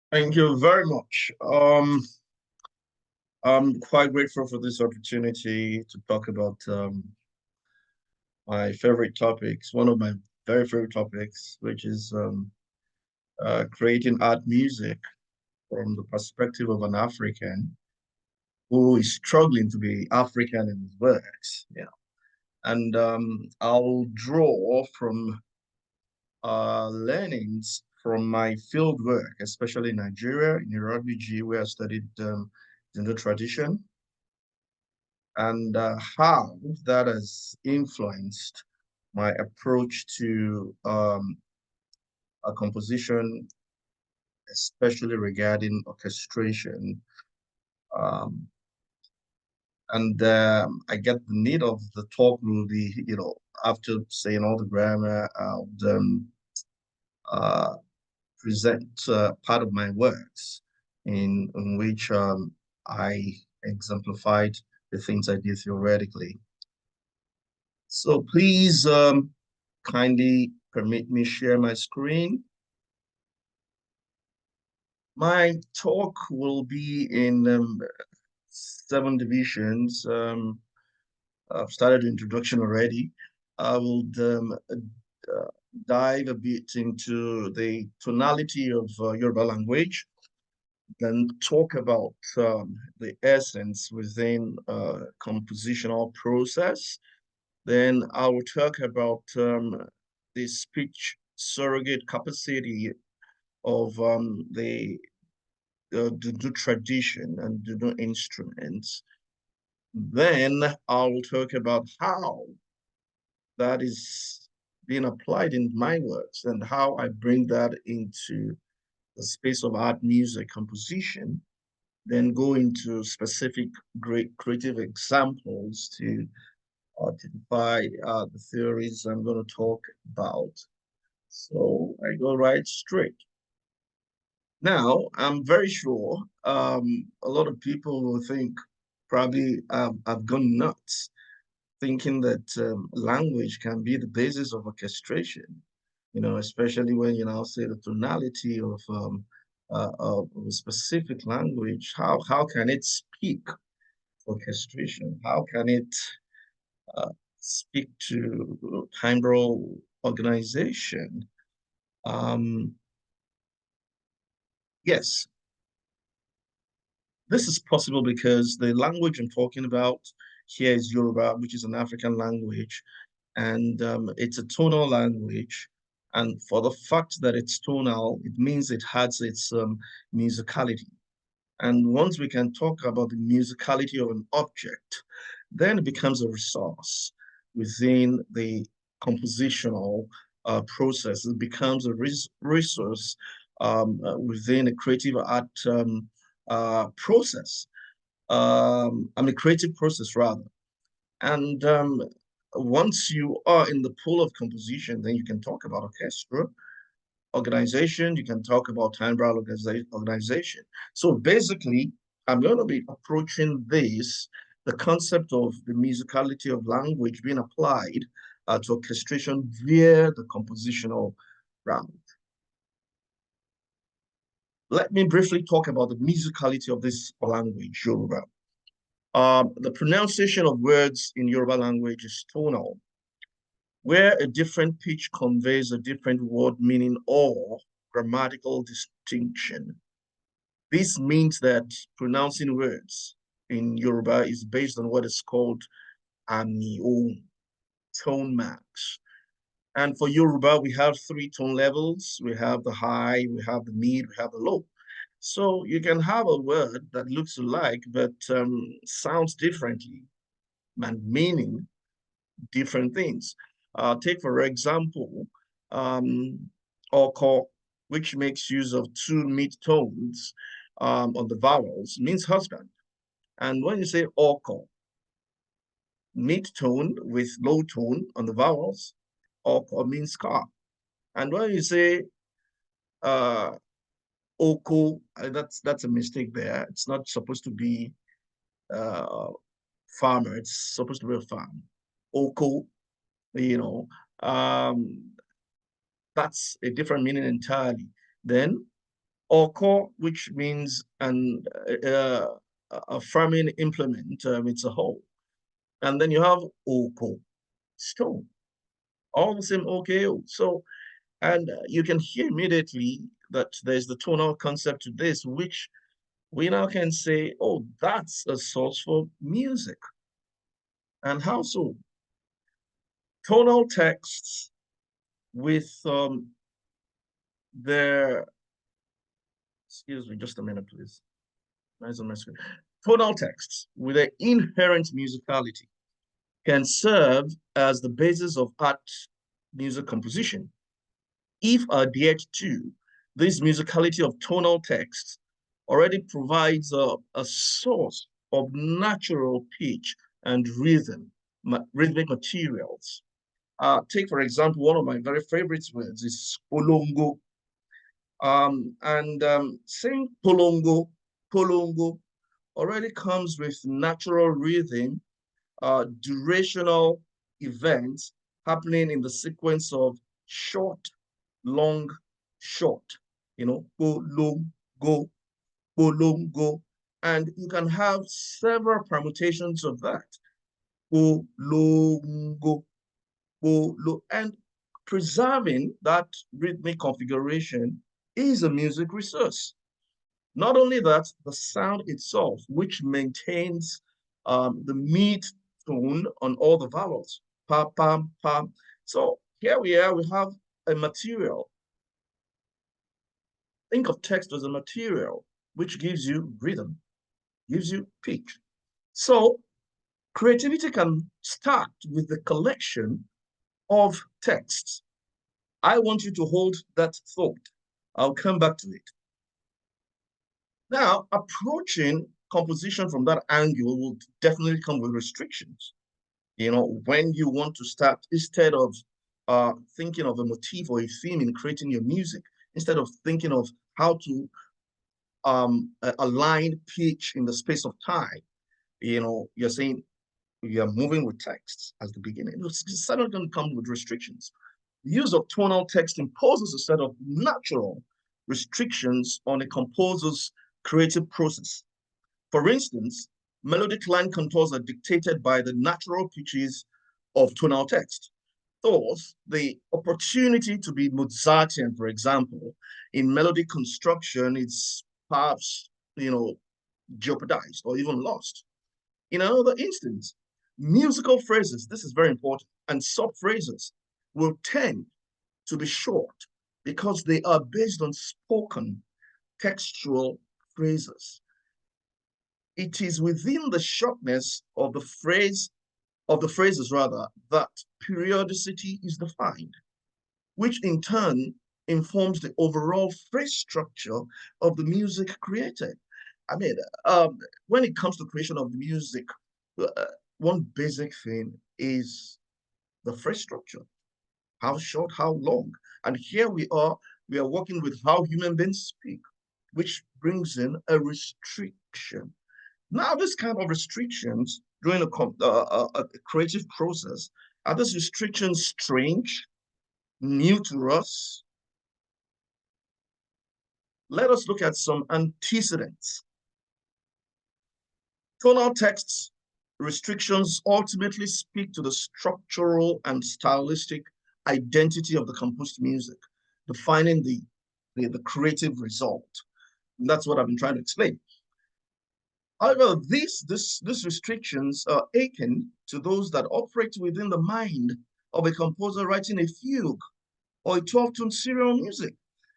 Thank you very much. I'm quite grateful for this opportunity to talk about my favorite topics, one of my very favorite topics, which is creating art music from the perspective of an African who is struggling to be African in his works. And I'll draw from learnings from my field work, especially in Nigeria, in Iraq, where I studied the tradition and how that has influenced my approach to a composition, especially regarding orchestration. Um, and I get the need of the talk will be, after saying all the grammar, I would uh, present part of my works in which I exemplified the things I did theoretically. So please kindly permit me share my screen. My talk will be in 7 divisions. I've started the introduction already. I will dive a bit into the tonality of Yoruba language, then talk about the essence within compositional process. Then I will talk about the speech surrogate capacity of the tradition and the new instruments. Then I will talk about how that is being applied in my works and how I bring that into the space of art, music, composition. Then go into specific great creative examples to identify the theories I'm going to talk about. So I go right straight. Now, I'm very sure a lot of people will think probably I've gone nuts thinking that language can be the basis of orchestration, especially when you now say the tonality of a specific language. How can it speak orchestration? How can it uh, speak to timbral organization? Um, yes, this is possible because the language I'm talking about here is Yoruba, which is an African language, and it's a tonal language. And for the fact that it's tonal, it means it has its musicality. And once we can talk about the musicality of an object, then it becomes a resource within the compositional process. It becomes a resource within a creative art process. I mean, creative process rather. And once you are in the pool of composition, then you can talk about orchestra organization, you can talk about timbral organization. So basically, I'm going to be approaching this, the concept of the musicality of language being applied to orchestration via the compositional round. Let me briefly talk about the musicality of this language, Yoruba. The pronunciation of words in Yoruba language is tonal, where a different pitch conveys a different word meaning or grammatical distinction. This means that pronouncing words in Yoruba is based on what is called ami tone marks. And for Yoruba, we have 3 tone levels. We have the high, we have the mid, we have the low. So you can have a word that looks alike, but sounds differently and meaning different things. Take, for example, um, oko, which makes use of 2 mid-tones on the vowels, means husband. And when you say oko, mid-tone with low tone on the vowels, oko means car. And when you say uh, oko, that's a mistake there. It's not supposed to be uh, farmer. It's supposed to be a farm. Oko, you know, um, that's a different meaning entirely. Then or core, which means a farming implement. It's a hoe. And then you have oko, stone, all the same OKO. So, and you can hear immediately that there's the tonal concept to this, which we now can say, oh, that's a source for music. And how so? Tonal texts with their, excuse me, just a minute, please. Nice on my screen. Tonal texts with their inherent musicality can serve as the basis of art music composition. If adhered to, this musicality of tonal texts already provides a source of natural pitch and rhythmic materials. Take, for example, one of my very favorite words is polongo. Saying polongo already comes with natural rhythm, durational events happening in the sequence of short, long, short, polongo, polongo. And you can have several permutations of that. Polongo, and preserving that rhythmic configuration is a music resource. Not only that, the sound itself, which maintains the mid tone on all the vowels, pa, pam, pam. So here we are, we have a material. Think of text as a material, which gives you rhythm, gives you pitch. So creativity can start with the collection of texts. I want you to hold that thought. I'll come back to it. Now, approaching composition from that angle will definitely come with restrictions. When you want to start, instead of thinking of a motif or a theme in creating your music, instead of thinking of how to align pitch in the space of time, you're saying you're moving with texts as the beginning. It's suddenly going to come with restrictions. The use of tonal text imposes a set of natural restrictions on a composer's creative process. For instance, melodic line contours are dictated by the natural pitches of tonal text. Thus, the opportunity to be Mozartian, for example, in melodic construction is perhaps, jeopardized or even lost. In another instance, musical phrases, this is very important, and sub-phrases will tend to be short because they are based on spoken textual phrases. It is within the shortness of the phrases rather, that periodicity is defined, which in turn informs the overall phrase structure of the music created. I mean, when it comes to creation of music, one basic thing is the phrase structure. How short, how long? And here we are working with how human beings speak, which brings in a restriction. Now, this kind of restrictions during a creative process, are these restrictions strange, new to us? Let us look at some antecedents. Tonal texts restrictions ultimately speak to the structural and stylistic identity of the composed music, defining the creative result. And that's what I've been trying to explain. However, these restrictions are akin to those that operate within the mind of a composer writing a fugue or a 12-tone serial music,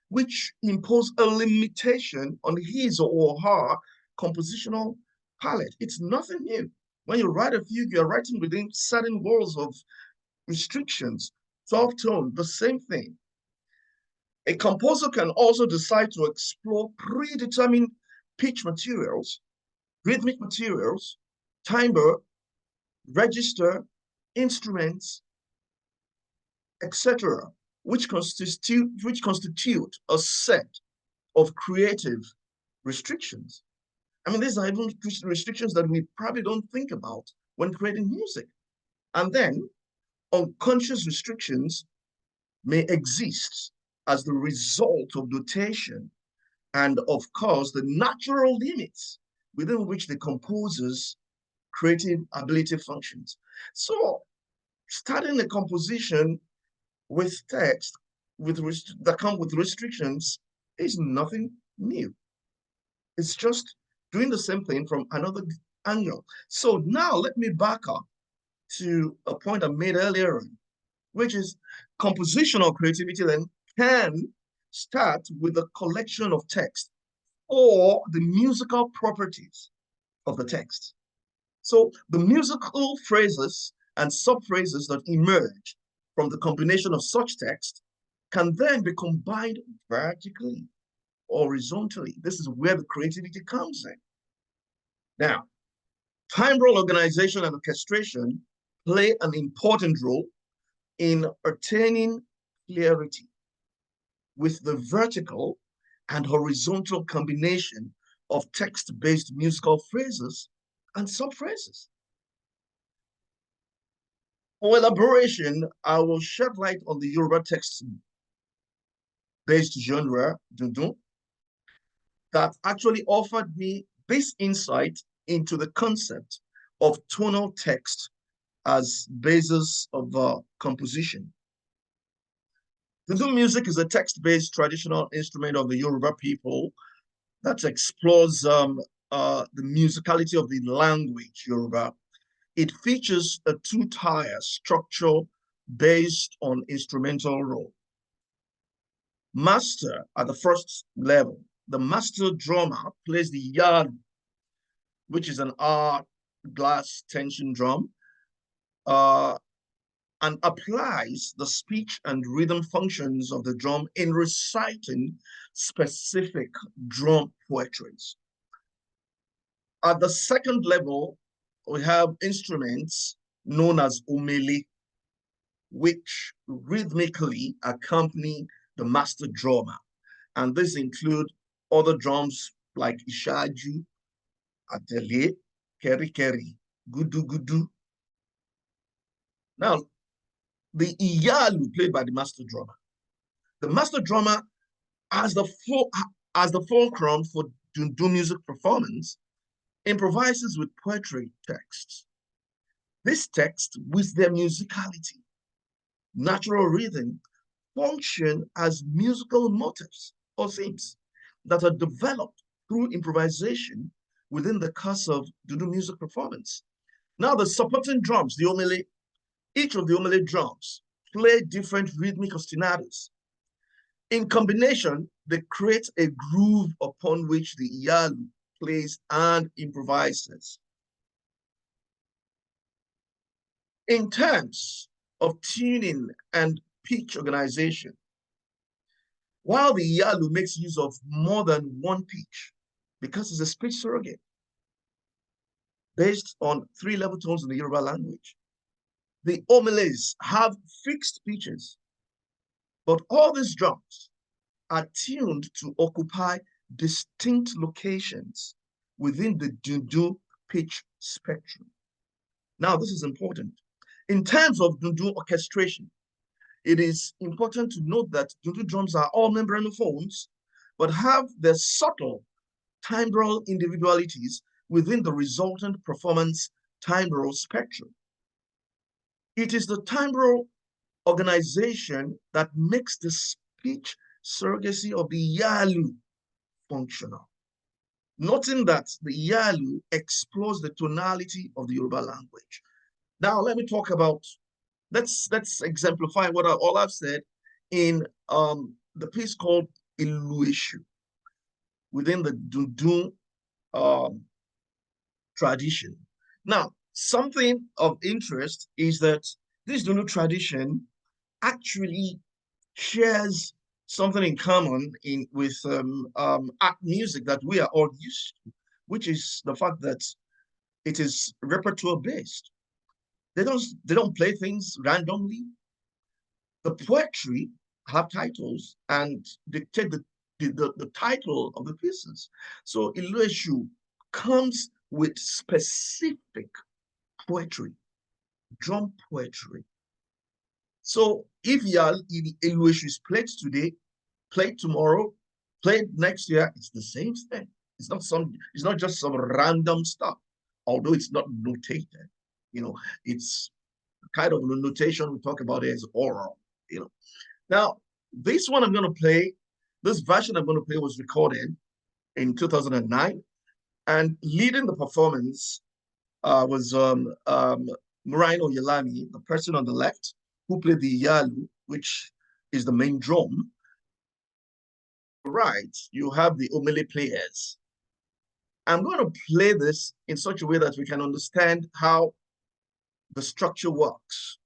which impose a limitation on his or her compositional palette. It's nothing new. When you write a fugue, you're writing within certain walls of restrictions. 12-tone, the same thing. A composer can also decide to explore predetermined pitch materials, rhythmic materials, timbre, register, instruments, etc., which constitute a set of creative restrictions. I mean, these are even restrictions that we probably don't think about when creating music. And then unconscious restrictions may exist as the result of notation and of course, the natural limits within which the composer's creative ability functions. So starting a composition with text that come with restrictions is nothing new. It's just doing the same thing from another angle. So now let me back up to a point I made earlier, which is compositional creativity then can start with a collection of text or the musical properties of the text. So the musical phrases and sub-phrases that emerge from the combination of such text can then be combined vertically or horizontally. This is where the creativity comes in. Now, timbral organization and orchestration play an important role in attaining clarity with the vertical and horizontal combination of text-based musical phrases and sub-phrases. For elaboration, I will shed light on the Yoruba text-based genre, dundun, that actually offered me this insight into the concept of tonal text as basis of composition. Dundun music is a text-based traditional instrument of the Yoruba people that explores the musicality of the language Yoruba. It features a two-tier structure based on instrumental role. Master at the first level, the master drummer plays the yard, which is an R glass tension drum, and applies the speech and rhythm functions of the drum in reciting specific drum poetries. At the second level, we have instruments known as omele, which rhythmically accompany the master drummer. And this include other drums like ishaju, atele, keri keri, gudu gudu. Now, the iyalu played by the master drummer. The master drummer as the fulcrum for dundun music performance improvises with poetry texts. This text, with their musicality, natural rhythm, function as musical motifs or themes that are developed through improvisation within the course of dundun music performance. Now, the supporting drums, the omele, each of the omele drums play different rhythmic ostinatos. In combination, they create a groove upon which the iyalu plays and improvises. In terms of tuning and pitch organization, while the iyalu makes use of more than one pitch because it's a speech surrogate based on three level tones in the Yoruba language, the omeles have fixed pitches, but all these drums are tuned to occupy distinct locations within the dundun pitch spectrum. Now, this is important. In terms of dundun orchestration, it is important to note that dundun drums are all membranophones, but have their subtle timbral individualities within the resultant performance timbral spectrum. It is the timbral organization that makes the speech surrogacy of the iyalu functional. Noting that the iyalu explores the tonality of the Yoruba language. Now, let me talk about, let's exemplify what all I've said in the piece called Ilueshu within the dundun tradition. Now, something of interest is that this dundun tradition actually shares something in common with art music that we are all used to, which is the fact that it is repertoire based. They don't play things randomly. The poetry have titles and dictate the title of the pieces. So Ilueshu comes with specific poetry, drum poetry. So if Ilueshu is played today, played tomorrow, Played next year, it's the same thing. It's not just some random stuff, although it's not notated. It's kind of notation we talk about it as oral. Now, this one I'm going to play, this version I'm going to play was recorded in 2009, and leading the performance was Muraino Yelami, the person on the left, who played the yalu, which is the main drum. Right, you have the omele players. I'm going to play this in such a way that we can understand how the structure works.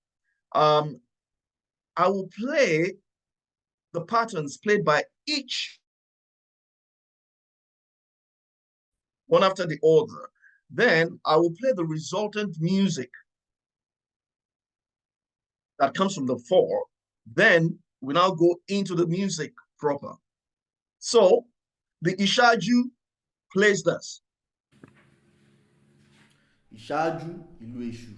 I will play the patterns played by each one after the other. Then I will play the resultant music that comes from the four. Then we now go into the music proper. So the Ishaju plays this. Ìṣáájú ìlú èṣù.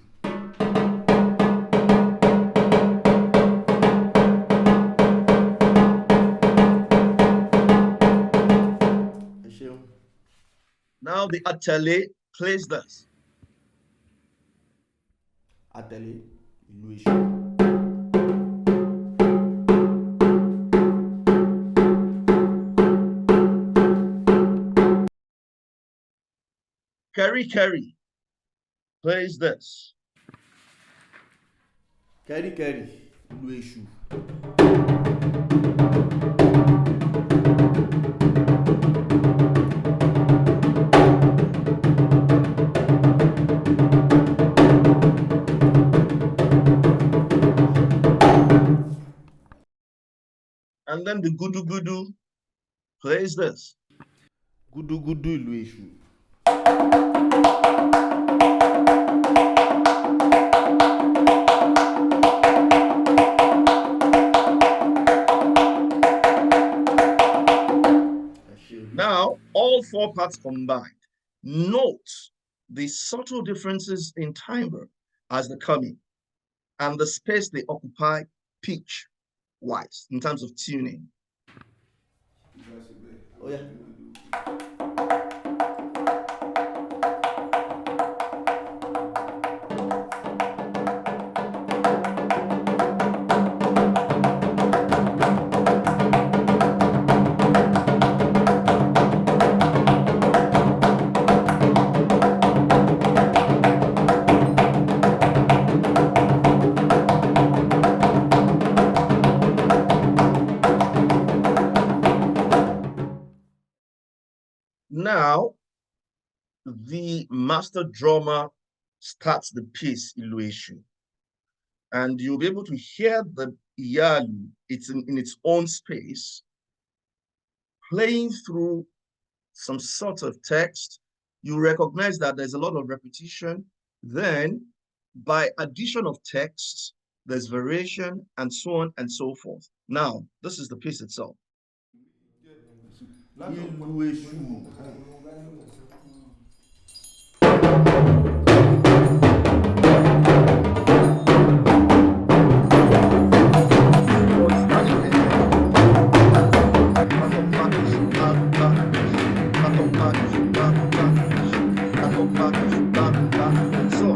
Now the Atele plays this. Àtẹ̀lé ìlú èṣù. Kerry Kerry plays this. Kẹ́ríkẹ́rí ìlú èṣù. And then the Gudu Gudu plays this. Gúdúgúdú ìlú èṣù. Now, all four parts combined. Note the subtle differences in timbre as they come in and the space they occupy pitch-wise in terms of tuning. Oh yeah. Now, the master drummer starts the piece, Ilueshu, and you'll be able to hear the Iyalu, it's in its own space, playing through some sort of text. You recognize that there's a lot of repetition. Then, by addition of text, there's variation, and so on and so forth. Now, this is the piece itself. Ìlú èṣù. So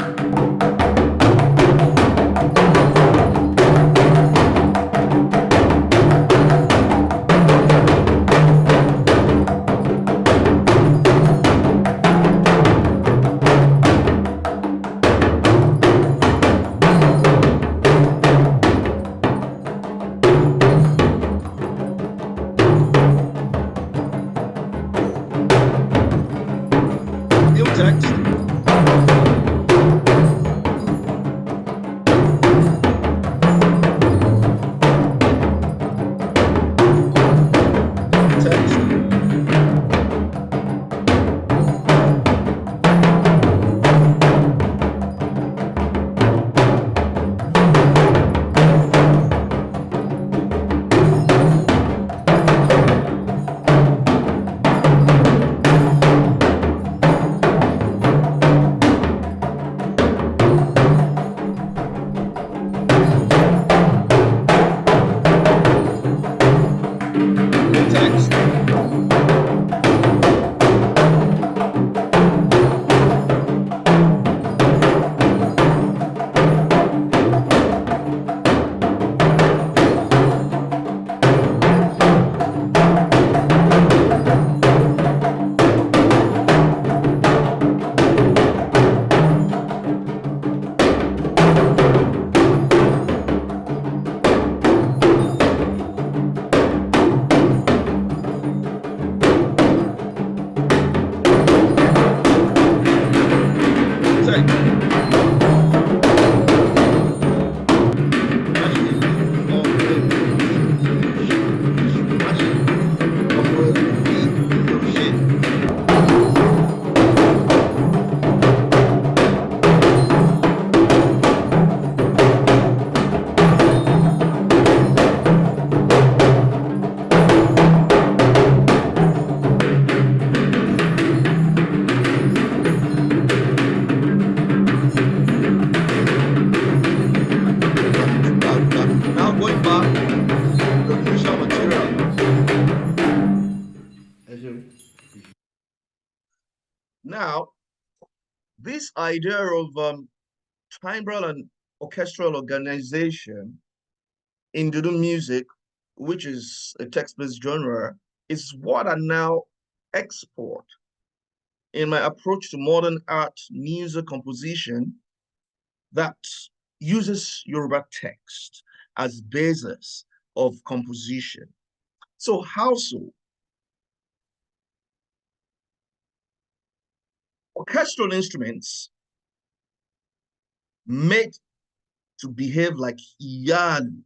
this idea of timbral and orchestral organization in doodle music, which is a text-based genre, is what I now export in my approach to modern art music composition that uses Yoruba text as basis of composition. So how so? Orchestral instruments made to behave like Iyalu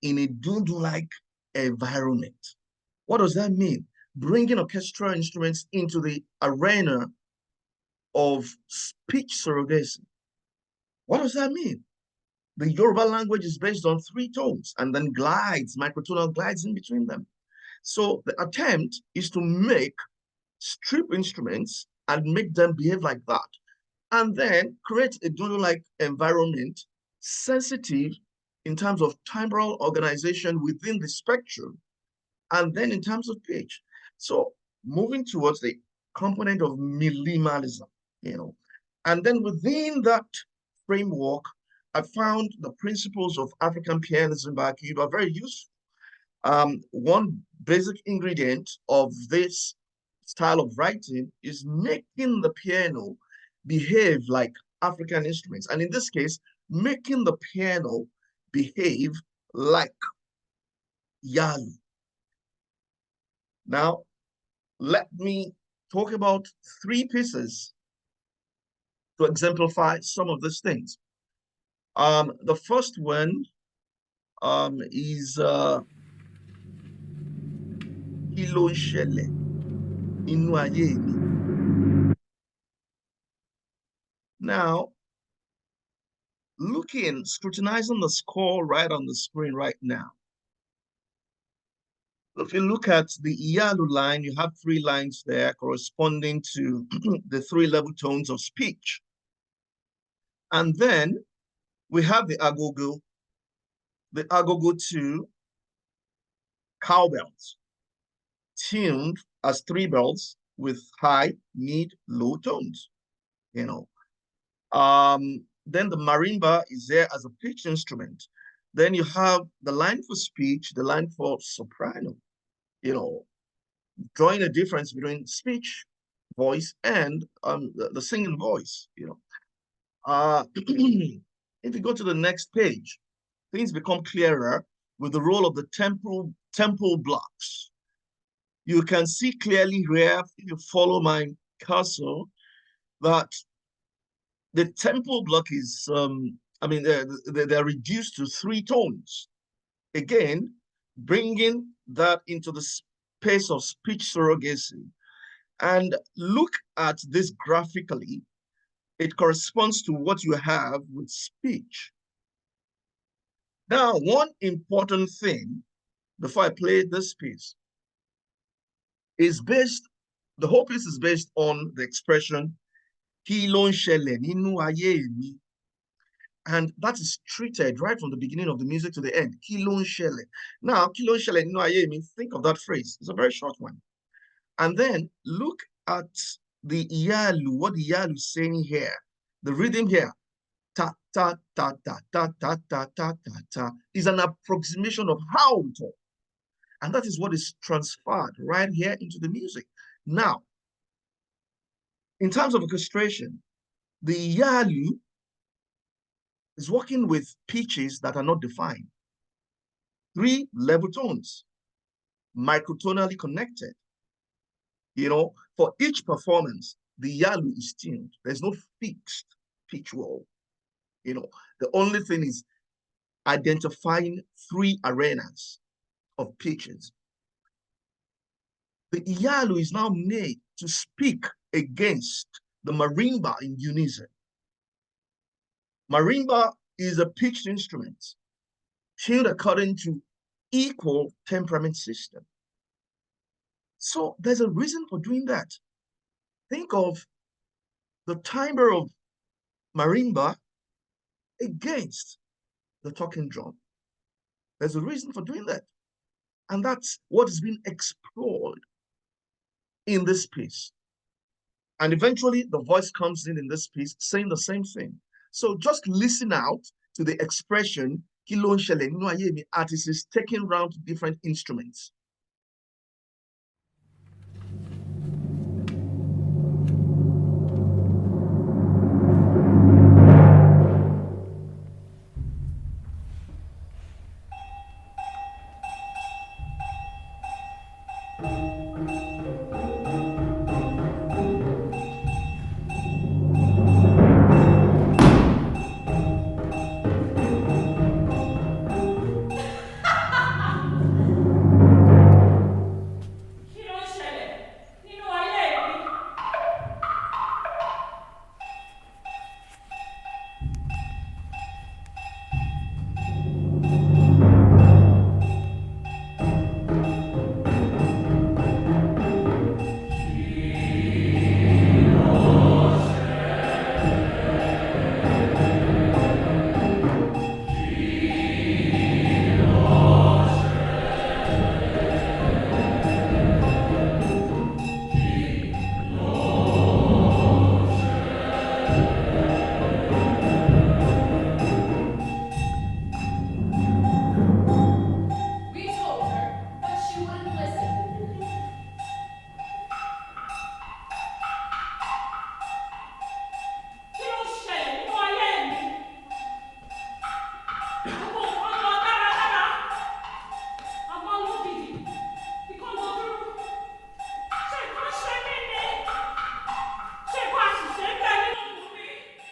in a dundu-like environment. What does that mean? Bringing orchestral instruments into the arena of speech surrogacy. What does that mean? The Yoruba language is based on 3 tones and then glides, microtonal glides in between them. So the attempt is to strip instruments and make them behave like that, and then create a doodle-like environment sensitive in terms of timbral organization within the spectrum, and then in terms of pitch. So moving towards the component of minimalism, and then within that framework, I found the principles of African pianism by Cuba very useful. One basic ingredient of this style of writing is making the piano behave like African instruments. And in this case, making the piano behave like Yalu. Now, let me talk about 3 pieces to exemplify some of these things. The first one is Kí ló ń ṣẹlẹ̀ nínú ayé mi. Now, scrutinizing the score right on the screen right now. If you look at the Iyalu line, you have 3 lines there corresponding to the 3 level tones of speech. And then we have the agogo to cowbells, tuned as 3 bells with high, mid, low tones, Then the marimba is there as a pitch instrument. Then you have the line for speech, the line for soprano, drawing a difference between speech voice and the singing voice, If you go to the next page, things become clearer with the role of the tempo blocks. You can see clearly here, if you follow my cursor, that the tempo block is, they're reduced to 3 tones. Again, bringing that into the space of speech surrogacy. And look at this graphically. It corresponds to what you have with speech. Now, one important thing before I play this piece is the whole piece is based on the expression, Kí ló ń ṣẹlẹ̀ nínú ayé mi? And that is treated right from the beginning of the music to the end. Kí ló ń ṣẹlẹ̀? Now, Kí ló ń ṣẹlẹ̀ nínú ayé mi? Think of that phrase. It's a very short one. And then look at the Iyalu, what the Iyalu is saying here. The rhythm here, ta, ta, ta, ta, ta, ta, ta, ta, ta, ta, is an approximation of how we talk. And that is what is transferred right here into the music. Now, in terms of orchestration, the Iyalu is working with pitches that are not defined. 3 level tones, microtonally connected. For each performance, the Iyalu is tuned. There's no fixed pitch roll. The only thing is identifying 3 arenas of pitches. The Iyalu is now made to speak against the marimba in unison. Marimba is a pitched instrument tuned according to equal temperament system. So there's a reason for doing that. Think of the timbre of marimba against the talking drum. There's a reason for doing that. And that's what is being explored in this piece. And eventually the voice comes in this piece saying the same thing. So just listen out to the expression, kí ló ń ṣẹlẹ̀ nínú ayé mi, artist is taking round different instruments.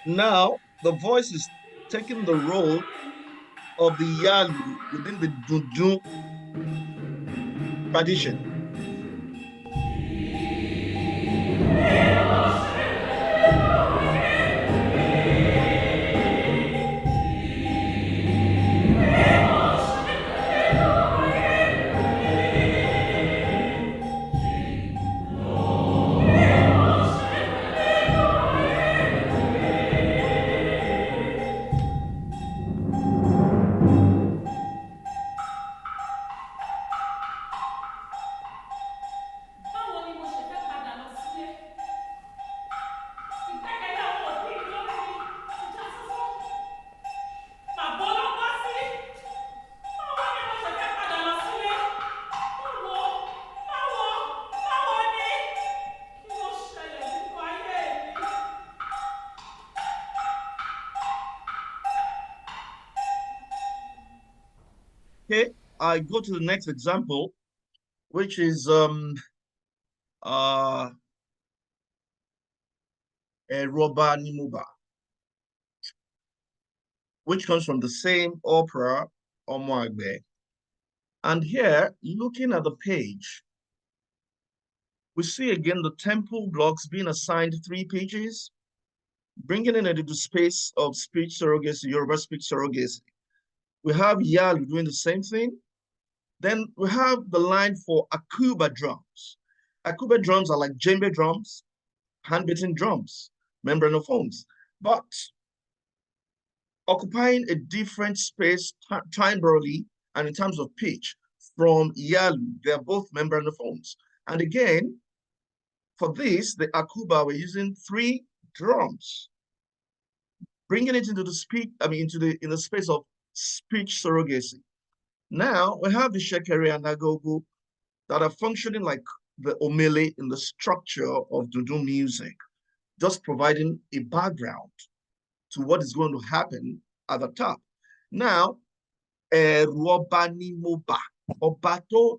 Now, the voice is taking the role of the yalu within the dundun tradition. Okay, I go to the next example, which is Roba Nimuba, which comes from the same opera, Omoagbe. And here, looking at the page, we see again the tempo blocks being assigned 3 pages, bringing it into the space of speech surrogacy, Yoruba speech surrogacy. We have Yalu doing the same thing. Then we have the line for Akuba drums. Akuba drums are like djembe drums, hand-beaten drums, membranophones, but occupying a different space timbrally and in terms of pitch from Yalu. They're both membranophones. And again, for this, the Akuba, we're using 3 drums, bringing it into the in the space of speech surrogacy. Now we have the shekere and agogo that are functioning like the omele in the structure of Dudu music, just providing a background to what is going to happen at the top. Now, Robanimoba, Obato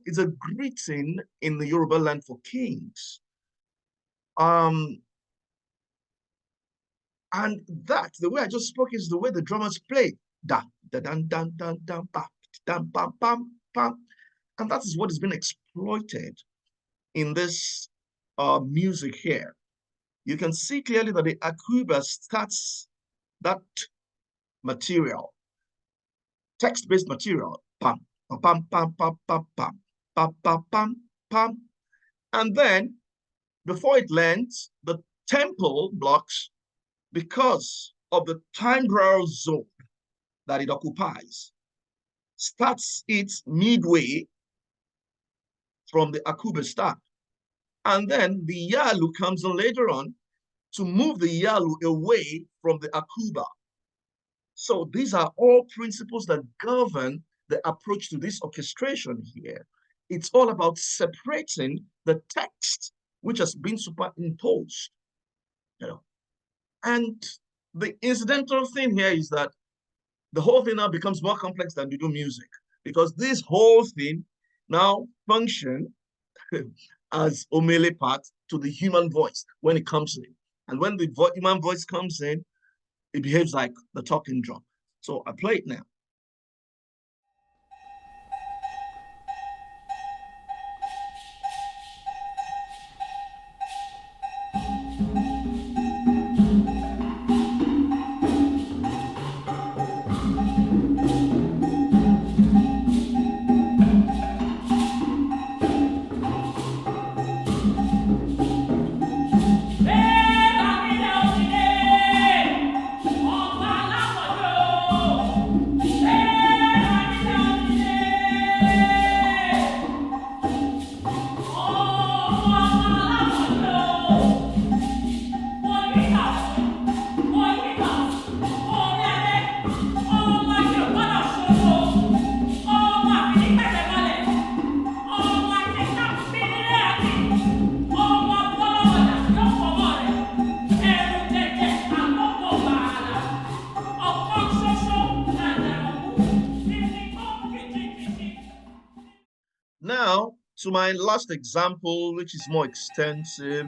is a greeting in the Yoruba land for kings. And that, the way I just spoke, is the way the drummers play. Da, da, dan, dan, dan, dan, ba, dan, bam, bam, bam. And that is what has been exploited in this music here. You can see clearly that the akuba starts that material, text-based material, pam, pam, pam, pam, pam, pam, pam, pam, pam, pam, pam. And then, before it lands, the tempo blocks, because of the timbral zone that it occupies, starts it midway from the akuba start. And then the yalu comes in later on to move the yalu away from the akuba. So these are all principles that govern the approach to this orchestration here. It's all about separating the text which has been superimposed, you know. And the incidental thing here is that the whole thing now becomes more complex than you do music, because this whole thing now function as omele part to the human voice when it comes in. And when the human voice comes in, it behaves like the talking drum. So I play it now. Now, to my last example, which is more extensive,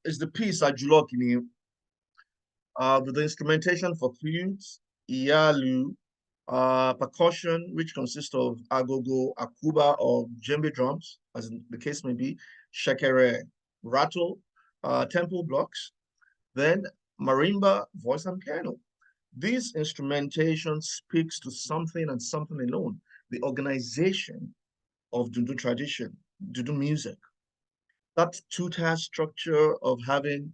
is the piece Ayò Olúrántí, with the instrumentation for flute, iyalu, percussion, which consists of agogo, akuba, or djembe drums, as the case may be, shekere, rattle, temple blocks, then marimba, voice, and piano. This instrumentation speaks to something and something alone, the organization of Dundu tradition, Dundu music. That two-tier structure of having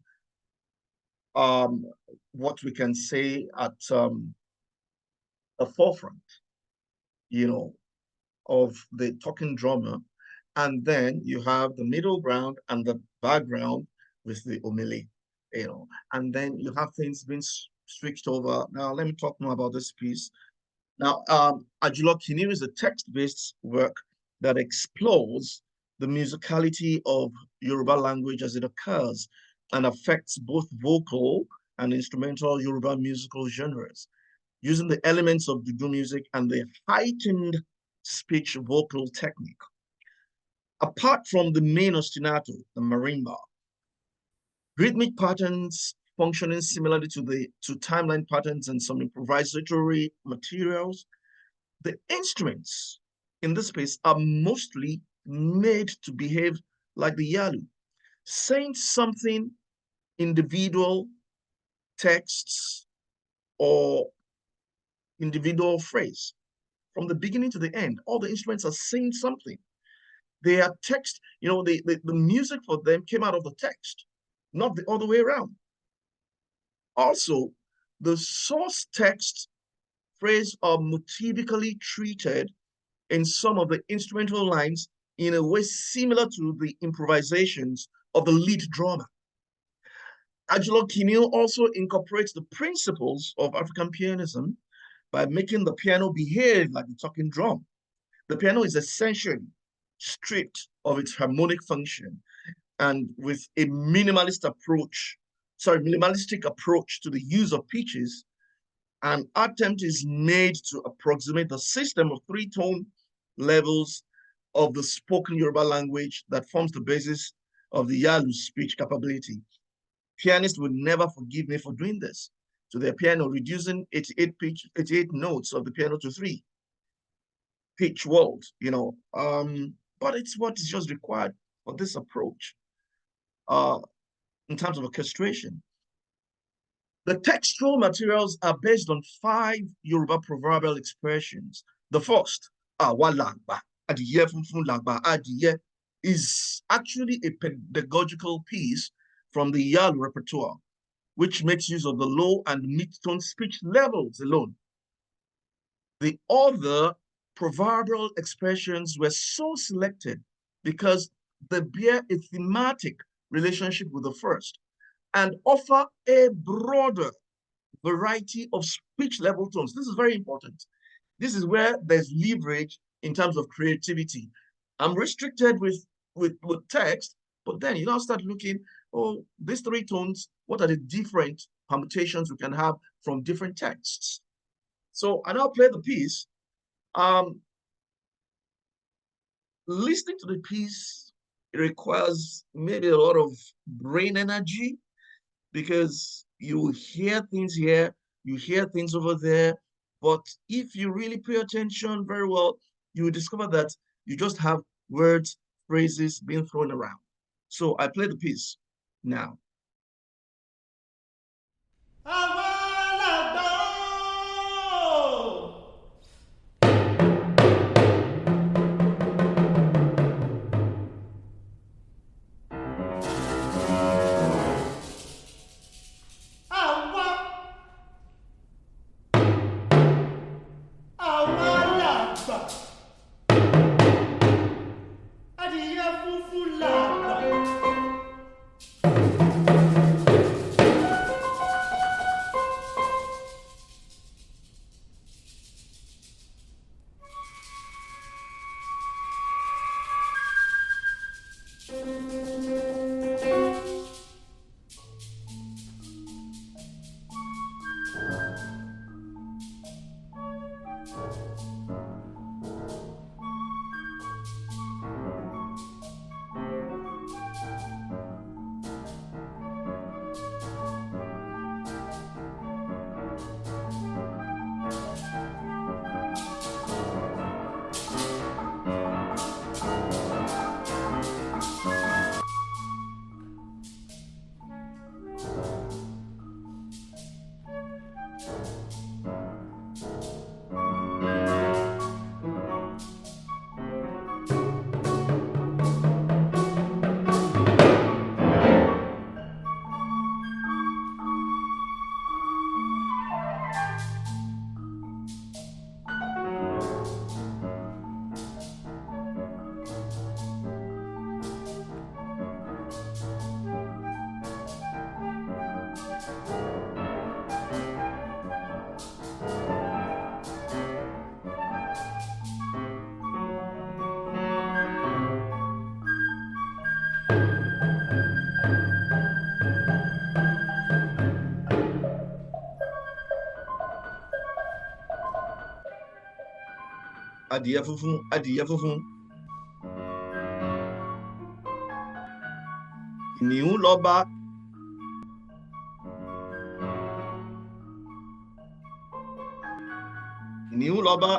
what we can say at the forefront, of the talking drummer, and then you have the middle ground and the background with the omele, and then you have things being switched over. Now, let me talk more about this piece. Now, Ayò Olúrántí is a text-based work that explores the musicality of Yoruba language as it occurs and affects both vocal and instrumental Yoruba musical genres, using the elements of Dudu music and the heightened speech vocal technique. Apart from the main ostinato, the marimba, rhythmic patterns functioning similarly to timeline patterns and some improvisatory materials, the instruments in this piece are mostly made to behave like the yalu, saying something individual texts or individual phrase. From the beginning to the end, all the instruments are saying something. They are text, the music for them came out of the text, not the other way around. Also, the source text phrase are motivically treated in some of the instrumental lines in a way similar to the improvisations of the lead drummer. Ayò Olúrántí also incorporates the principles of African pianism by making the piano behave like the talking drum. The piano is essentially stripped of its harmonic function, and with a minimalistic approach to the use of pitches, an attempt is made to approximate the system of three-tone levels of the spoken Yoruba language that forms the basis of the Yalu speech capability. Pianists would never forgive me for doing this to their piano, reducing 88 notes of the piano to 3 pitch world, but it's what is just required for this approach in terms of orchestration. The textual materials are based on 5 Yoruba proverbial expressions. The first, awalagba, adiye funfun lagba adiye, is actually a pedagogical piece from the Yalu repertoire, which makes use of the low and mid-tone speech levels alone. The other proverbial expressions were so selected because they bear a thematic relationship with the first and offer a broader variety of speech level tones. This is very important. This is where there's leverage in terms of creativity. I'm restricted with text, but then you now start looking, oh, these three tones, what are the different permutations we can have from different texts? So I now play the piece. Listening to the piece, it requires maybe a lot of brain energy because you hear things here, you hear things over there. But if you really pay attention very well, you will discover that you just have words, phrases being thrown around. So I play the piece now. Adìyẹ funfun, adìyẹ funfun. Kìnìún lọ́ba. Kìnìún lọ́ba.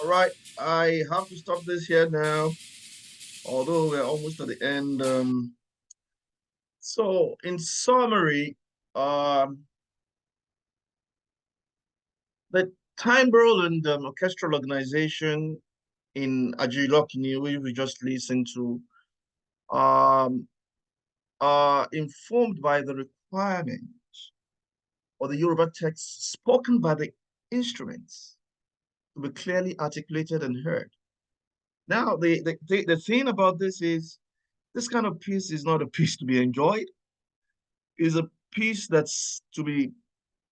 All right, I have to stop this here now, although we're almost at the end. So in summary, um, the timbral and orchestral organization in Ayò Olúrántí, which we just listened to, um, are informed by the requirement or the Yoruba text spoken by the instruments to be clearly articulated and heard. Now, the thing about this is this kind of piece is not a piece to be enjoyed, it's a piece that's to be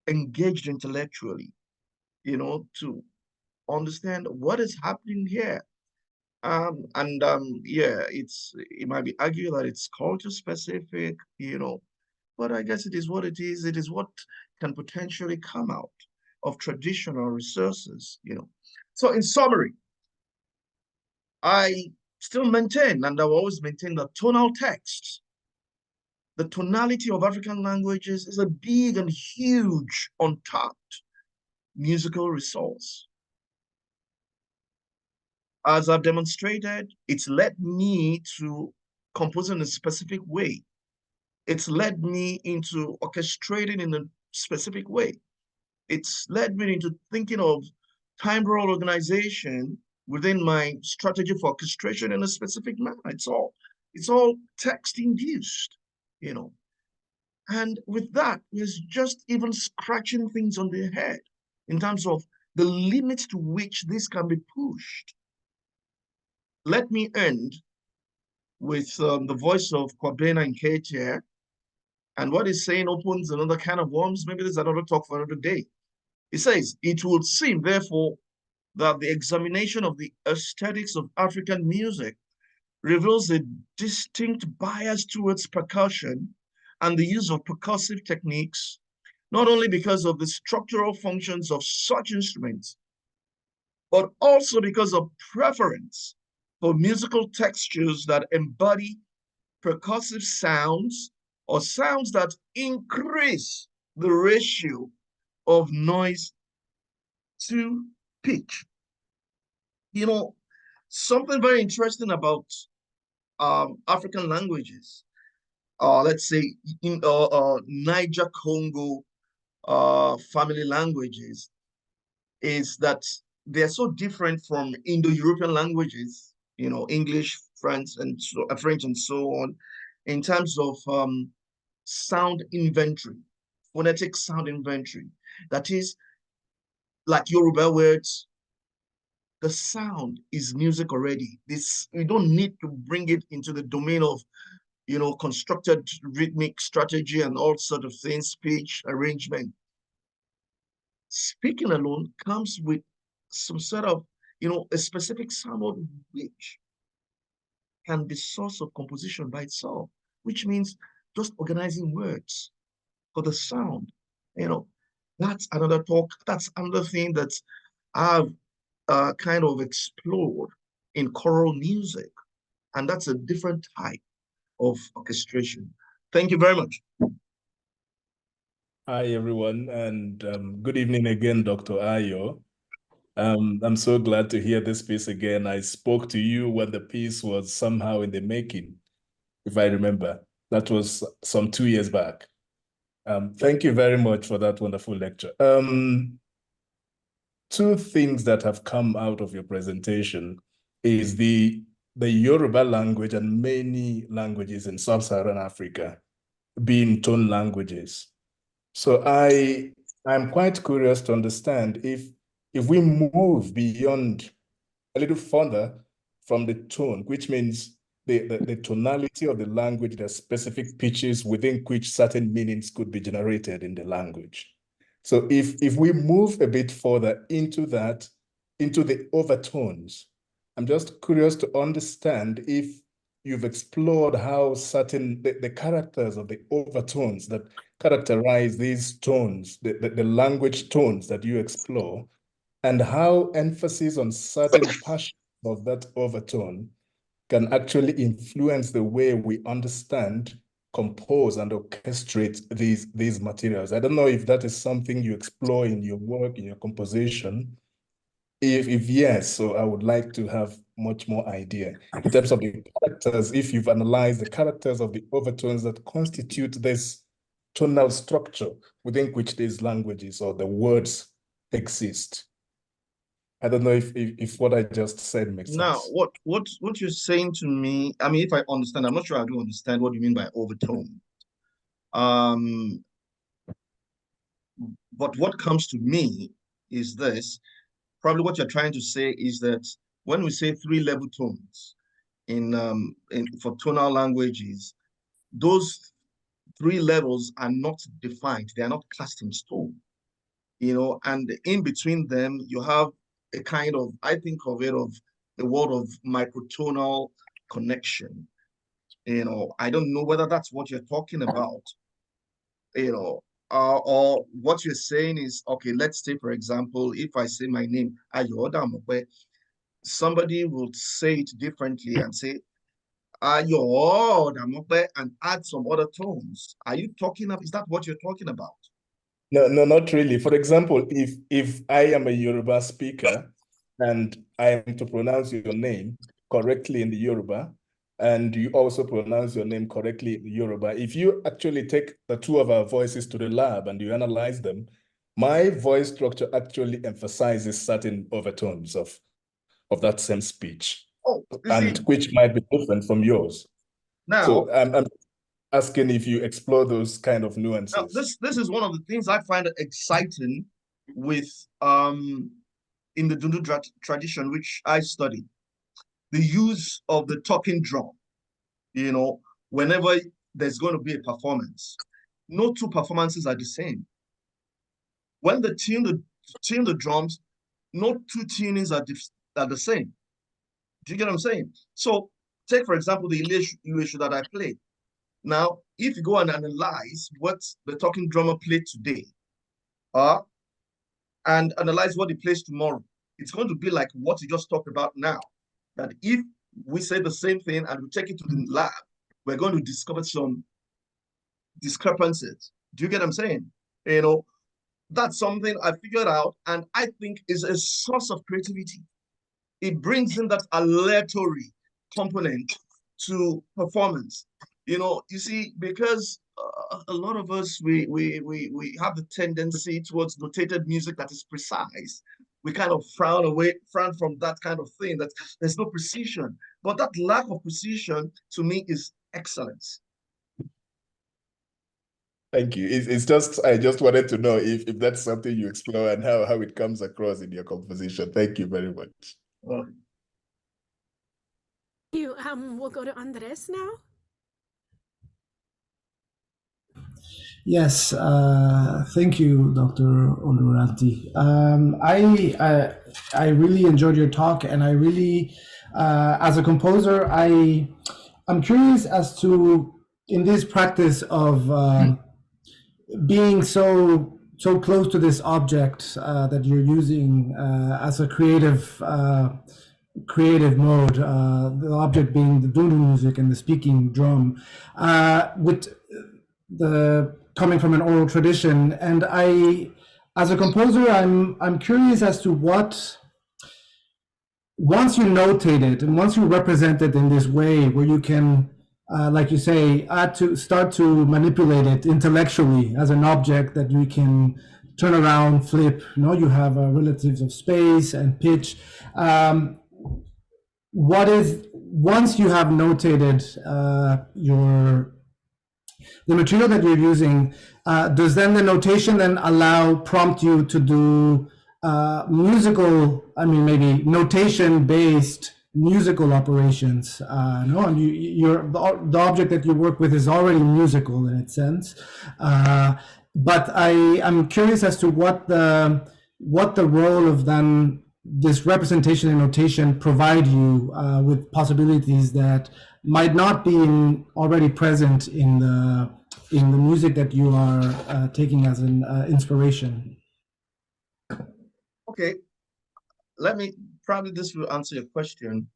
engaged intellectually, to understand what is happening here. And yeah, it might be argued that it's culture specific, but I guess it is what it is. It is what can potentially come out of traditional resources. So in summary, I still maintain, and I will always maintain that tonal text, the tonality of African languages is a big and huge untapped musical resource. As I've demonstrated, it's led me to compose in a specific way. It's led me into orchestrating in a specific way. It's led me into thinking of timbral organization within my strategy for orchestration in a specific manner. It's all text induced, you know. And with that, we're just even scratching things on the head in terms of the limits to which this can be pushed. Let me end with the voice of Kwabena and Kate here. And what he's saying opens another can of worms. Maybe there's another talk for another day. He says, it would seem, therefore, that the examination of the aesthetics of African music reveals a distinct bias towards percussion and the use of percussive techniques, not only because of the structural functions of such instruments, but also because of preference for musical textures that embody percussive sounds or sounds that increase the ratio of noise to pitch. Something very interesting about African languages, let's say in Niger Congo family languages, is that they're so different from Indo-European languages, English, French, and so on, in terms of sound inventory, phonetic sound inventory. That is, like Yoruba words, the sound is music already. This, you don't need to bring it into the domain of constructed rhythmic strategy and all sort of things, speech arrangement. Speaking alone comes with some sort of a specific sound which can be source of composition by itself, which means just organizing words for the sound. That's another talk. That's another thing that I've kind of explored in choral music, and that's a different type of orchestration. Thank you very much. Hi, everyone, and good evening again, Dr. Ayò. I'm so glad to hear this piece again. I spoke to you when the piece was somehow in the making, if I remember. That was some 2 years back. Thank you very much for that wonderful lecture. Two things that have come out of your presentation is the Yoruba language and many languages in Sub-Saharan Africa being tone languages. So I'm quite curious to understand if we move beyond a little further from the tone, which means the tonality of the language, the specific pitches within which certain meanings could be generated in the language. So if we move a bit further into that, into the overtones, I'm just curious to understand if you've explored how certain, the characters of the overtones that characterize these tones, the language tones that you explore, and how emphasis on certain passions of that overtone can actually influence the way we understand, compose, and orchestrate these materials. I don't know if that is something you explore in your work, in your composition, If yes, so I would like to have much more idea in terms of the characters, if you've analyzed the characters of the overtones that constitute this tonal structure within which these languages or the words exist. I don't know if what I just said makes Now, sense. what you're saying to me, I mean, if I understand, I'm not sure I do understand what you mean by overtone. But what comes to me is this. Probably what you're trying to say is that when we say three-level tones in for tonal languages, those three levels are not defined. They are not cast in stone, and in between them, you have a kind of, I think of it of the word of microtonal connection. I don't know whether that's what you're talking about, or what you're saying is, okay, let's say, for example, if I say my name, Ayò Olúrántí, somebody will say it differently and say, Ayò Olúrántí, and add some other tones. Are you talking about, is that what you're talking about? No, not really. For example, if I am a Yoruba speaker and I am to pronounce your name correctly in the Yoruba, and you also pronounce your name correctly in the Yoruba, if you actually take the two of our voices to the lab and you analyze them, my voice structure actually emphasizes certain overtones of that same speech, Oh, and which might be different from yours. now, so I'm asking if you explore those kind of now nuances. this is one of the things I find exciting with in the Dundu tradition, which I study, the use of the talking drum. Whenever there's going to be a performance, no two performances are the same. When they tune the drums, no two tunings are the same. Do you get what I'm saying? So take, for example, the Ileshu that I played. Now, if you go and analyze what the talking drummer played today, and analyze what he plays tomorrow, it's going to be like what you just talked about now. That if we say the same thing and we take it to the lab, we're going to discover some discrepancies. Do you get what I'm saying? That's something I figured out, and I think is a source of creativity. It brings in that aleatory component to performance. You see, because a lot of us we have the tendency towards notated music that is precise. We kind of frown from that kind of thing. That there's no precision, but that lack of precision to me is excellence. Thank you. It's just, I just wanted to know if that's something you explore and how it comes across in your composition. Thank you very much. Well, we'll go to Andres now. Yes, thank you, Dr. Olúrántí. I really enjoyed your talk, and I really, as a composer, I'm curious as to, in this practice of being so close to this object that you're using as a creative mode, the object being the dundu music and the speaking drum, with the coming from an oral tradition. And I, as a composer, I'm curious as to what, once you notate it and once you represent it in this way where you can, like you say, start to manipulate it intellectually as an object that you can turn around, flip, you have relatives of space and pitch. Once you have notated the material that you're using, does then the notation then prompt you to do maybe notation-based musical operations? No, and the object that you work with is already musical in its sense. But I'm curious as to what the role of then this representation and notation provide you with possibilities that might not be already present in the music that you are taking as an inspiration. Okay, probably this will answer your question.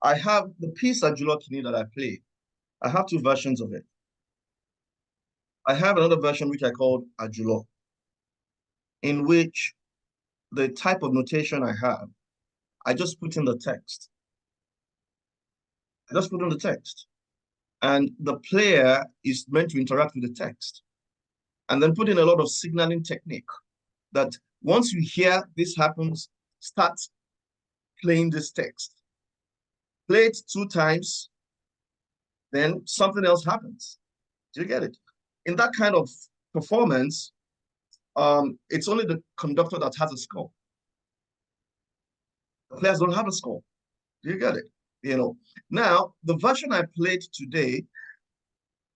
I have the piece Àjùlọ Kìíní that I play. I have two versions of it. I have another version which I called Àjùlọ, in which the type of notation I have, I just put in the text. I just put in the text. And the player is meant to interact with the text. And then put in a lot of signaling technique that once you hear this happens, start playing this text. Play it 2 times, then something else happens. Do you get it? In that kind of performance, it's only the conductor that has a score. The players don't have a score. Do you get it? Now, the version I played today,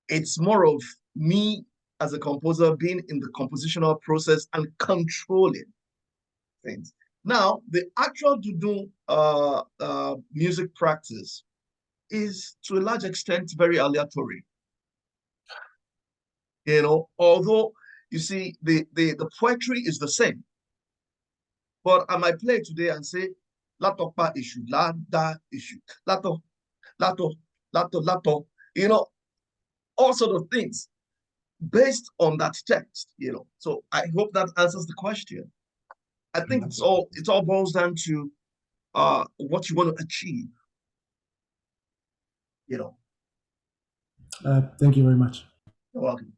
it's more of me as a composer being in the compositional process and controlling things. Now, the actual to do music practice is to a large extent very aleatory. Although you see the poetry is the same. But I might play today and say, lato pa issue, la da issue, lato, lato, lato, lato, all sort of things based on that text, So I hope that answers the question. I think it all boils down to what you want to achieve. Thank you very much. You're welcome.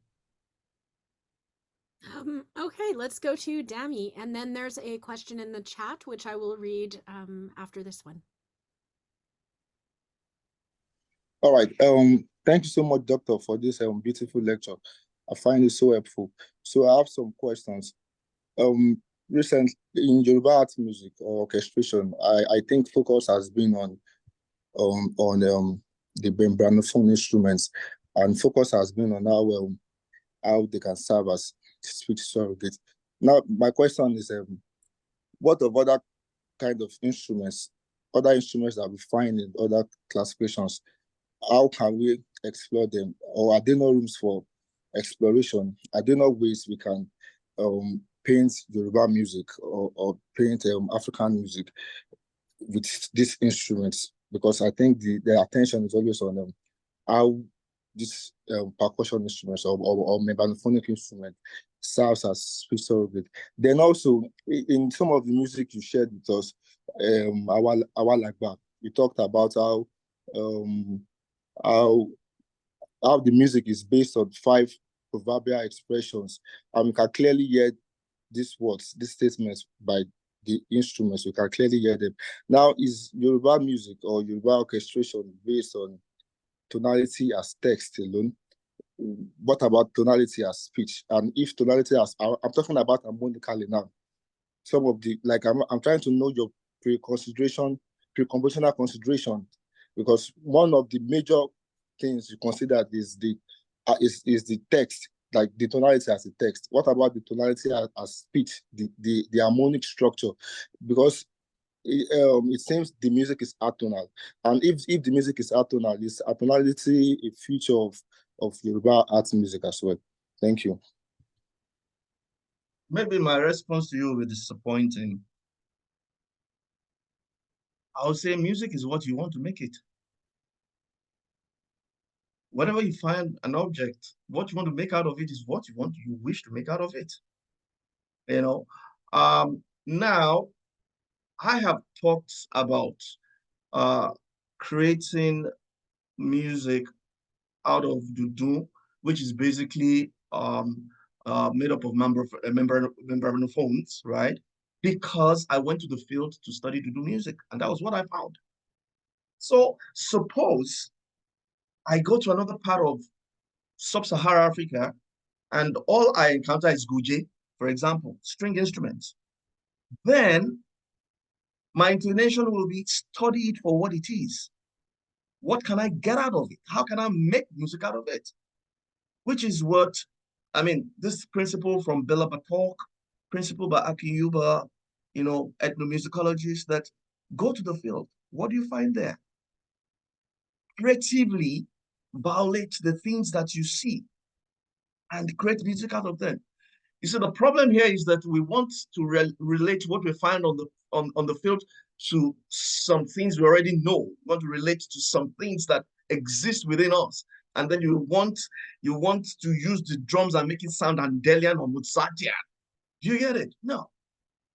Okay, let's go to Dami, and then there's a question in the chat which I will read after this one. All right. Thank you so much, Doctor, for this beautiful lecture. I find it so helpful. So I have some questions. Recently in Yoruba art music or orchestration, I think focus has been on the membranophone instruments, and focus has been on how they can serve as speech surrogate. Now, my question is, what of other kind of instruments, other instruments that we find in other classifications? How can we explore them? Or are there no rooms for exploration? Are there no ways we can paint Yoruba music or paint African music with these instruments? Because I think the attention is always on how this percussion instruments or membranophonic instrument serves as speech surrogate. Then also, in some of the music you shared with us, a while like that, you talked about how the music is based on 5 proverbial expressions, and we can clearly hear these words, these statements by the instruments. We can clearly hear them. Now, is Yoruba music or Yoruba orchestration based on tonality as text alone? What about tonality as speech? And if tonality as, I'm talking about harmonically now. Some of the, like, I'm trying to know your pre-compositional consideration, because one of the major things you consider is the text, like the tonality as a text. What about the tonality as speech, the harmonic structure? Because it seems the music is atonal, and if the music is atonal, is atonality a feature of Yoruba art music as well? Thank you. Maybe my response to you will be disappointing. I would say music is what you want to make it. Whenever you find an object, what you want to make out of it is what you wish to make out of it. Now, I have talked about creating music out of Dudu, which is basically made up of membranophones, right? Because I went to the field to study Dudu music, and that was what I found. So suppose I go to another part of Sub-Sahara Africa, and all I encounter is guje, for example, string instruments. Then my inclination will be study it for what it is. What can I get out of it? How can I make music out of it? Which is what, I mean, this principle from Bela Bartok, principle by Aki Yuba, ethnomusicologists, that go to the field. What do you find there? Creatively violate the things that you see and create music out of them. You see, the problem here is that we want to relate what we find on the field to some things we already know. We want to relate to some things that exist within us. And then you want to use the drums and make it sound Andelian or Mozartian. Do you get it? No.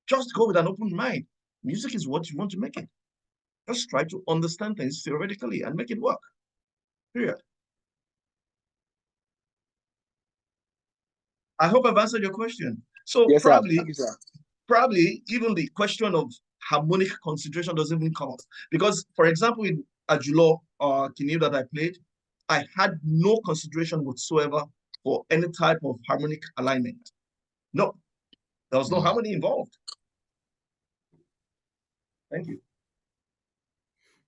Just go with an open mind. Music is what you want to make it. Just try to understand things theoretically and make it work. Period. I hope I've answered your question. So Yes, sir. probably, Thank you, sir. probably even the question of harmonic concentration doesn't even come up. Because, for example, in Ajulo or Kinil that I played, I had no consideration whatsoever for any type of harmonic alignment. No, there was no harmony involved. Thank you.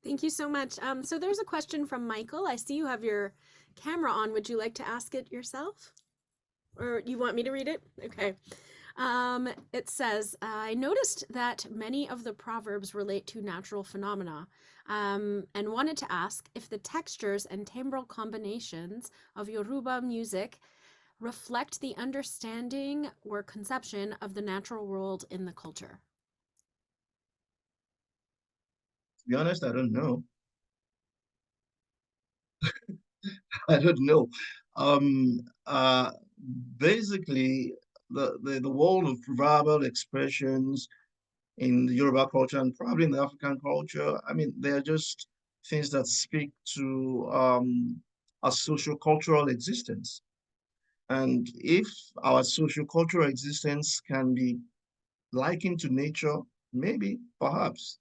Thank you so much. So there's a question from Michael. I see you have your camera on. Would you like to ask it yourself? Or you want me to read it? Okay. It says, I noticed that many of the proverbs relate to natural phenomena, and wanted to ask if the textures and timbral combinations of Yoruba music reflect the understanding or conception of the natural world in the culture. To be honest, I don't know. I don't know. Um, uh, Basically, the world of proverbial expressions in the Yoruba culture and probably in the African culture, I mean, they're just things that speak to a social-cultural existence. And if our social-cultural existence can be likened to nature, maybe, perhaps,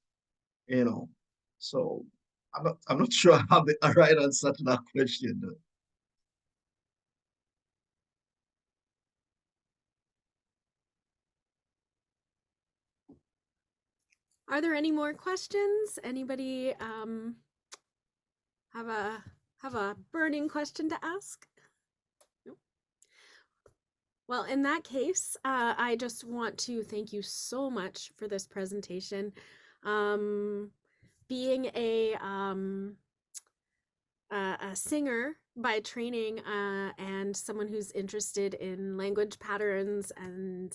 you know. So I'm not sure I have the right answer to that question, though. Are there any more questions? Anybody have a burning question to ask? Nope. Well, in that case, I just want to thank you so much for this presentation. Being a singer by training and someone who's interested in language patterns and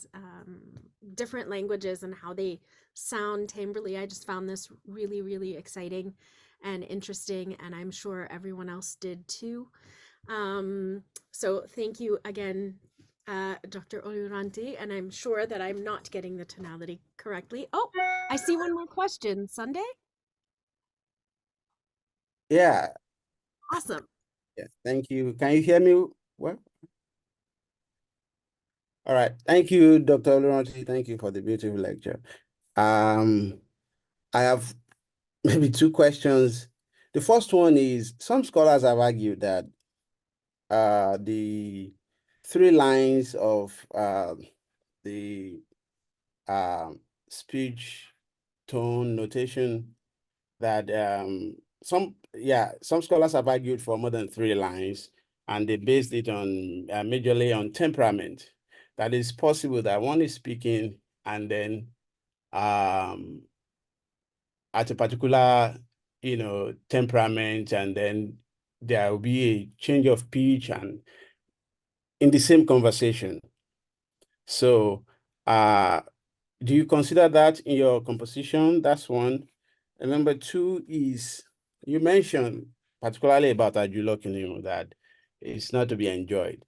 different languages and how they sound timbrally, I just found this really, really exciting and interesting, and I'm sure everyone else did too. So thank you again, Dr. Olúrántí, and I'm sure that I'm not getting the tonality correctly. Oh, I see one more question. Sunday? Yeah. Awesome. Yeah. Thank you. Can you hear me? Well, all right. Thank you, Dr. Olúrántí. Thank you for the beautiful lecture. I have maybe two questions. The first one is, some scholars have argued that the 3 lines of the speech tone notation that some scholars have argued for more than 3 lines, and they based it on majorly on temperament. That is possible that one is speaking and then at a particular temperament, and then there will be a change of pitch and in the same conversation. So do you consider that in your composition? That's one. And number 2 is, you mentioned particularly about Ayò that it's not to be enjoyed,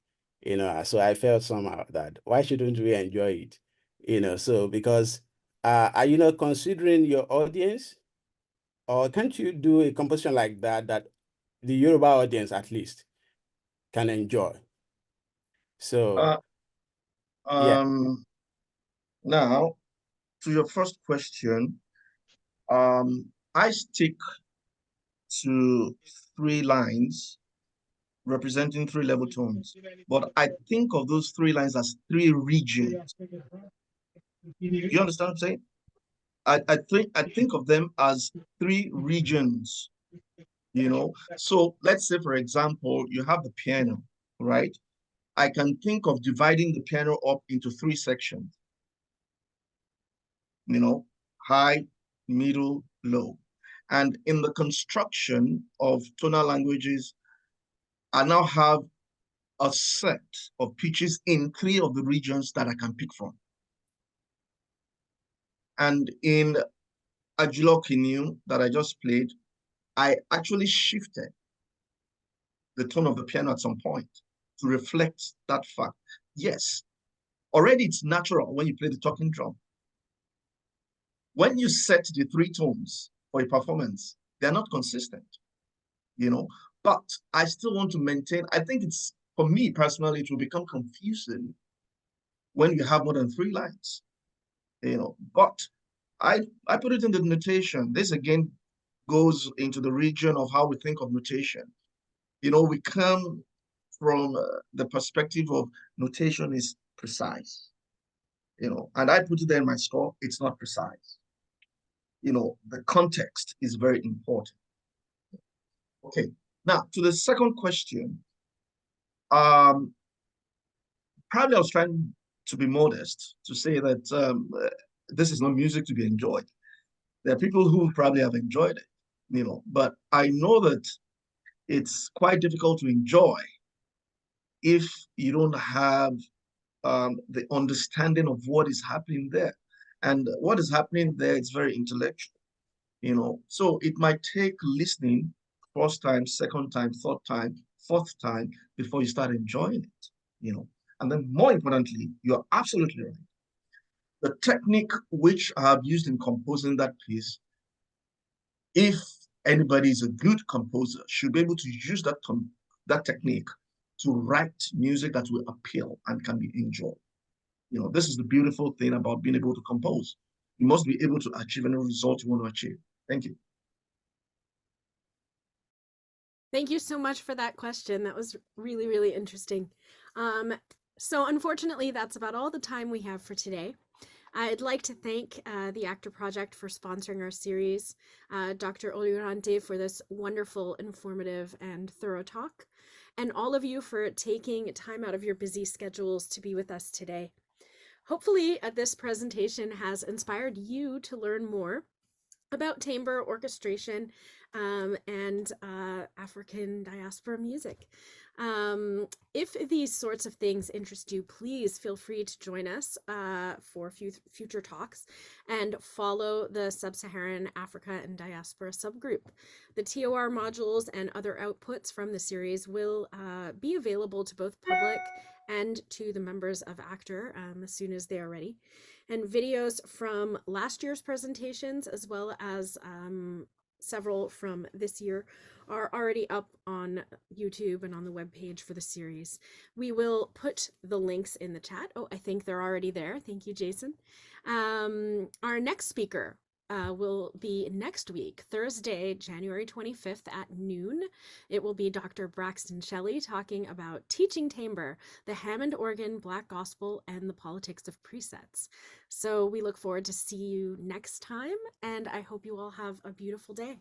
so I felt somehow that why shouldn't we enjoy it? So because are you not considering your audience, or can't you do a composition like that the Yoruba audience at least can enjoy? So yeah. Now, to your first question, I stick to 3 lines representing 3 level tones, but I think of those 3 lines as 3 regions. You understand what I'm saying? I think of them as 3 regions, So let's say, for example, you have the piano, right? I can think of dividing the piano up into 3 sections, high, middle, low. And in the construction of tonal languages, I now have a set of pitches in 3 of the regions that I can pick from. And in Ajulo Kinil that I just played, I actually shifted the tone of the piano at some point to reflect that fact. Yes, already it's natural when you play the talking drum. when you set the 3 tones for a performance, they're not consistent, you know, but I still want to maintain, I think it's, for me personally, it will become confusing when you have more than 3 lines, you know, but I put it in the notation. This again goes into the region of how we think of notation. You know, we come from the perspective of notation is precise, you know, and I put it there in my score, it's not precise. You know, the context is very important. Okay, now to the second question. Probably I was trying to be modest to say that this is not music to be enjoyed. There are people who probably have enjoyed it, you know, but I know that it's quite difficult to enjoy if you don't have the understanding of what is happening there. And what is happening there is very intellectual, you know. So it might take listening first time, second time, third time, fourth time before you start enjoying it, you know. And then more importantly, you're absolutely right. The technique which I have used in composing that piece, if anybody is a good composer, should be able to use that technique to write music that will appeal and can be enjoyed. You know, this is the beautiful thing about being able to compose. You must be able to achieve any result you want to achieve. Thank you. Thank you so much for that question. That was really, really interesting. So unfortunately, that's about all the time we have for today. I'd like to thank the Actor Project for sponsoring our series, Dr. Olúrántí for this wonderful, informative, and thorough talk, and all of you for taking time out of your busy schedules to be with us today. Hopefully, this presentation has inspired you to learn more about timbre, orchestration, and African diaspora music. If these sorts of things interest you, please feel free to join us for future talks and follow the Sub-Saharan Africa and Diaspora subgroup. The TOR modules and other outputs from the series will be available to both public and to the members of Actor as soon as they are ready. And videos from last year's presentations, as well as several from this year, are already up on YouTube and on the webpage for the series. We will put the links in the chat. Oh, I think they're already there. Thank you, Jason. Our next speaker will be next week, Thursday, January 25th at noon. It will be Dr. Braxton Shelley talking about teaching timbre, the Hammond organ, Black gospel, and the politics of presets. So we look forward to see you next time, and I hope you all have a beautiful day.